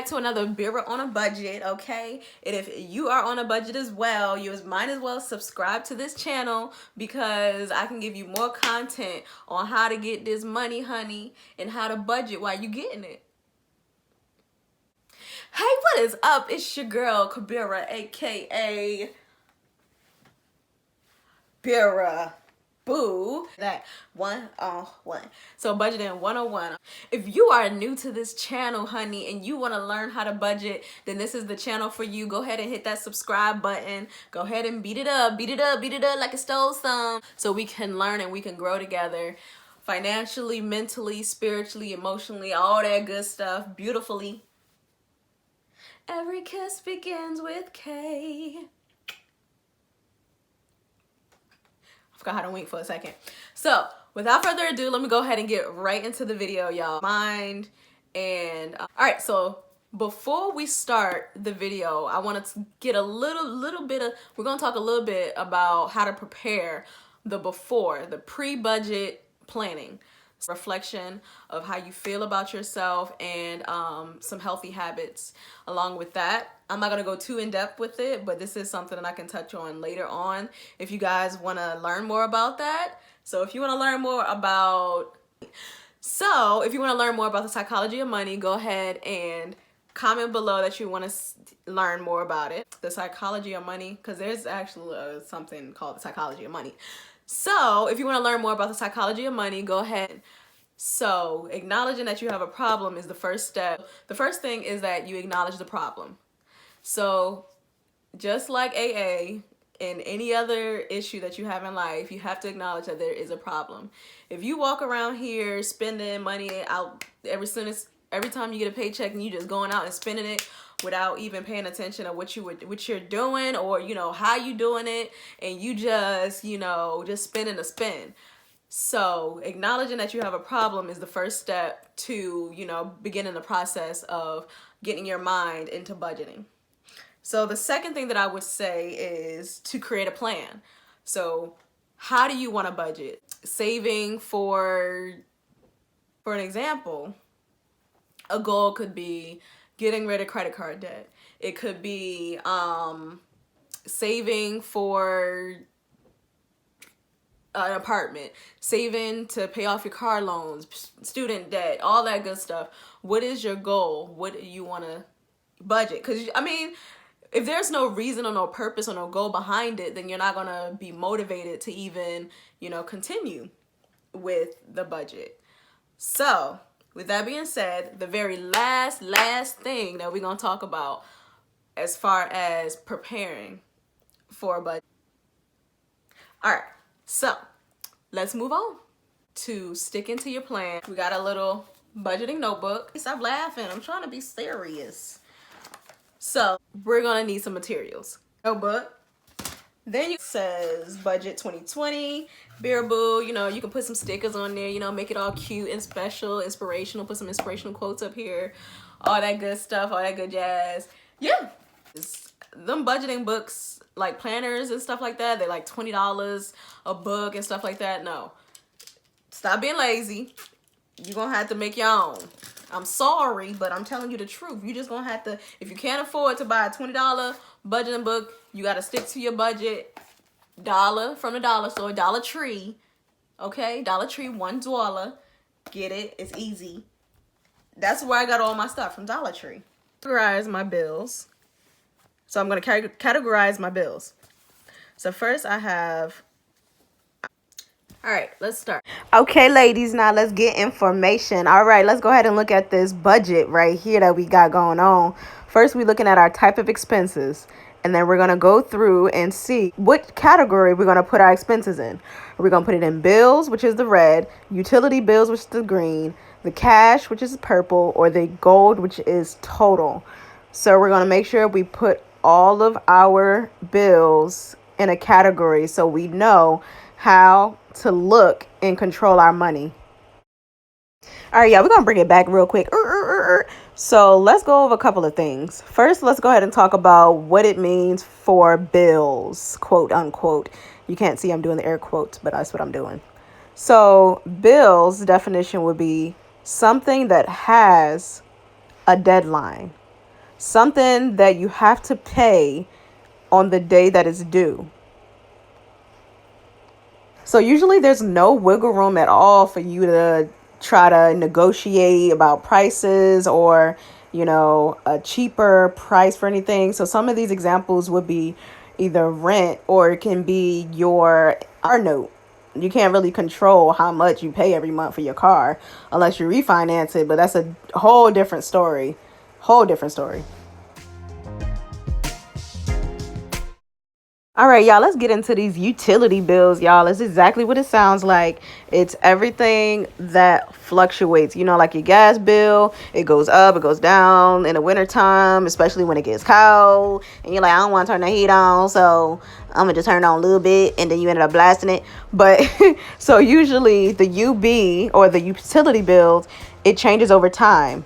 to another Birah on a budget, okay? And if you are on a budget as well, you might as well subscribe to this channel, because I can give you more content on how to get this money, honey, and how to budget while you getting it. Hey, what is up? It's your girl, Birah, aka Birah Boo. That 101. So budgeting 101. If you are new to this channel, honey, and you want to learn how to budget, then this is the channel for you. Go ahead and hit that subscribe button. Go ahead and beat it up like it stole some, so we can learn and we can grow together financially, mentally, spiritually, emotionally, all that good stuff, beautifully. Every kiss begins with K. I forgot how to wink for a second. So without further ado, let me go ahead and get right into the video, y'all. All right, so before we start the video, I wanted to get a little bit of, we're gonna talk a little bit about how to prepare the pre-budget planning, reflection of how you feel about yourself, and some healthy habits along with that. I'm not going to go too in depth with it, but this is something that I can touch on later on if you guys want to learn more about that. So if you want to learn more about the psychology of money, go ahead and comment below that you want to learn more about it. The psychology of money, because there's actually something called the psychology of money. So if you want to learn more about the psychology of money, go ahead. So acknowledging that you have a problem is the first step. The first thing is that you acknowledge the problem. So just like AA and any other issue that you have in life, you have to acknowledge that there is a problem. If you walk around here spending money out every time you get a paycheck, and you just going out and spending it without even paying attention to what you're doing, or how you doing it, and you just just spending to spend. So acknowledging that you have a problem is the first step to beginning the process of getting your mind into budgeting. So the second thing that I would say is to create a plan. So how do you want to budget? Saving, for an example, a goal could be getting rid of credit card debt. It could be saving for an apartment, saving to pay off your car loans, student debt, all that good stuff. What is your goal? What do you want to budget? Because I mean, if there's no reason or no purpose or no goal behind it, then you're not gonna be motivated to even continue with the budget. So with that being said, the very last thing that we're gonna talk about as far as preparing for a budget. All right, so let's move on to sticking to your plan. We got a little budgeting notebook. Stop laughing, I'm trying to be serious. So we're gonna need some materials. Notebook. Then it says budget 2020, Birah Boo. You can put some stickers on there, make it all cute and special, inspirational. Put some inspirational quotes up here, all that good stuff, all that good jazz. Yeah, them budgeting books, like planners and stuff like that, they're like $20 a book and stuff like that. No, stop being lazy. You're gonna have to make your own. I'm sorry, but I'm telling you the truth. You just gonna have to, if you can't afford to buy a $20 budgeting book, you gotta stick to your budget. Dollar from the dollar store, Dollar Tree. Okay, Dollar Tree, $1. Get it? It's easy. That's where I got all my stuff, from Dollar Tree. Categorize my bills. So I'm gonna categorize my bills. So first I have. All right, let's start. Okay, ladies, now let's get information. All right, let's go ahead and look at this budget right here that we got going on. First, we're looking at our type of expenses, and then we're going to go through and see what category we're going to put our expenses in. We're going to put it in bills, which is the red, utility bills, which is the green, the cash, which is purple, or the gold, which is total. So we're going to make sure we put all of our bills in a category so we know how to look and control our money. All right, yeah, we're gonna bring it back real quick. So let's go over a couple of things. First, let's go ahead and talk about what it means for bills, quote unquote. You can't see I'm doing the air quotes, but that's what I'm doing. So bills definition would be something that has a deadline. something that you have to pay on the day that it's due. So usually there's no wiggle room at all for you to try to negotiate about prices or, a cheaper price for anything. So some of these examples would be either rent, or it can be your car note. You can't really control how much you pay every month for your car unless you refinance it, but that's a whole different story. Whole different story. All right, y'all, let's get into these utility bills, y'all. It's exactly what it sounds like. It's everything that fluctuates. Like your gas bill, it goes up, it goes down in the wintertime, especially when it gets cold. And you're like, I don't want to turn the heat on, so I'm going to just turn it on a little bit, and then you ended up blasting it. But so usually the UB, or the utility bills, it changes over time.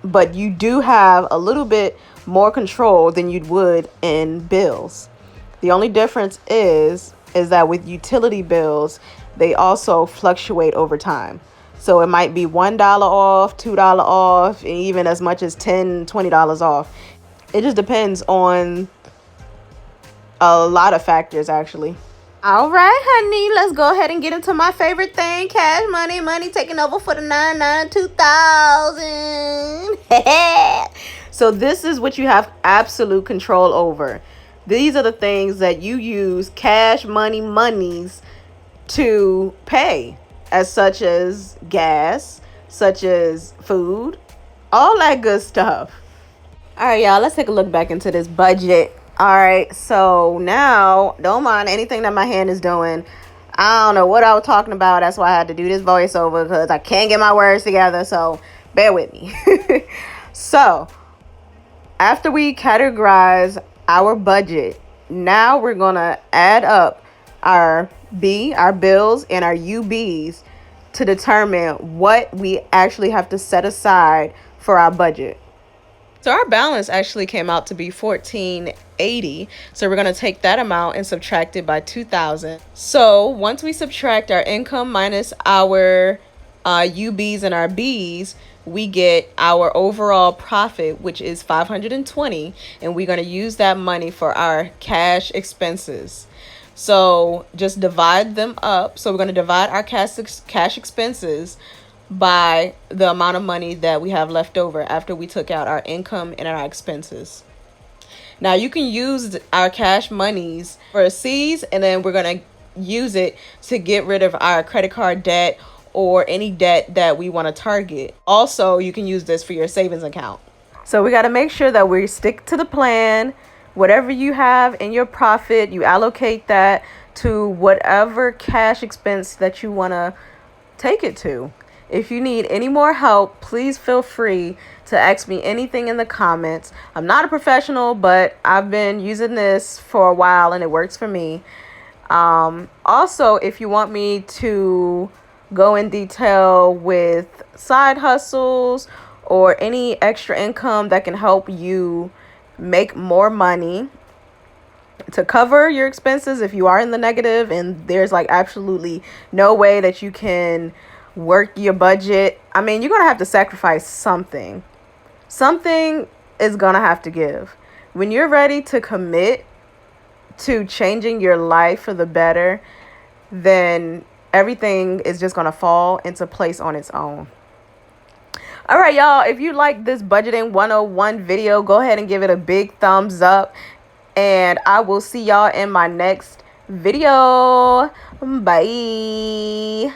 But you do have a little bit more control than you would in bills. The only difference is that with utility bills, they also fluctuate over time. So it might be $1 off, $2 off, and even as much as $10, $20 off. It just depends on a lot of factors, actually. All right, honey, let's go ahead and get into my favorite thing, cash money, money taking over for the 2000. So this is what you have absolute control over. These are the things that you use cash money monies to pay, as such as gas, such as food, all that good stuff. All right, y'all, let's take a look back into this budget. All right, so now don't mind anything that my hand is doing. I don't know what I was talking about. That's why I had to do this voiceover, because I can't get my words together. So bear with me. So after we categorize our budget, now we're going to add up our bills and our UBs to determine what we actually have to set aside for our budget. So our balance actually came out to be $1,480. So we're going to take that amount and subtract it by $2,000. So once we subtract our income minus our UBs and our Bs, we get our overall profit, which is $520, and we're going to use that money for our cash expenses. So just divide them up. So we're going to divide our cash expenses by the amount of money that we have left over after we took out our income and our expenses. Now you can use our cash monies for C's, and then we're going to use it to get rid of our credit card debt or any debt that we want to target. Also, you can use this for your savings account. So we got to make sure that we stick to the plan. Whatever you have in your profit, you allocate that to whatever cash expense that you want to take it to. If you need any more help, please feel free to ask me anything in the comments. I'm not a professional, but I've been using this for a while and it works for me. Also, if you want me to go in detail with side hustles or any extra income that can help you make more money to cover your expenses if you are in the negative and there's like absolutely no way that you can work your budget. I mean, you're going to have to sacrifice something. Something is going to have to give. When you're ready to commit to changing your life for the better, then everything is just going to fall into place on its own. All right, y'all, if you like this Budgeting 101 video, go ahead and give it a big thumbs up. And I will see y'all in my next video. Bye.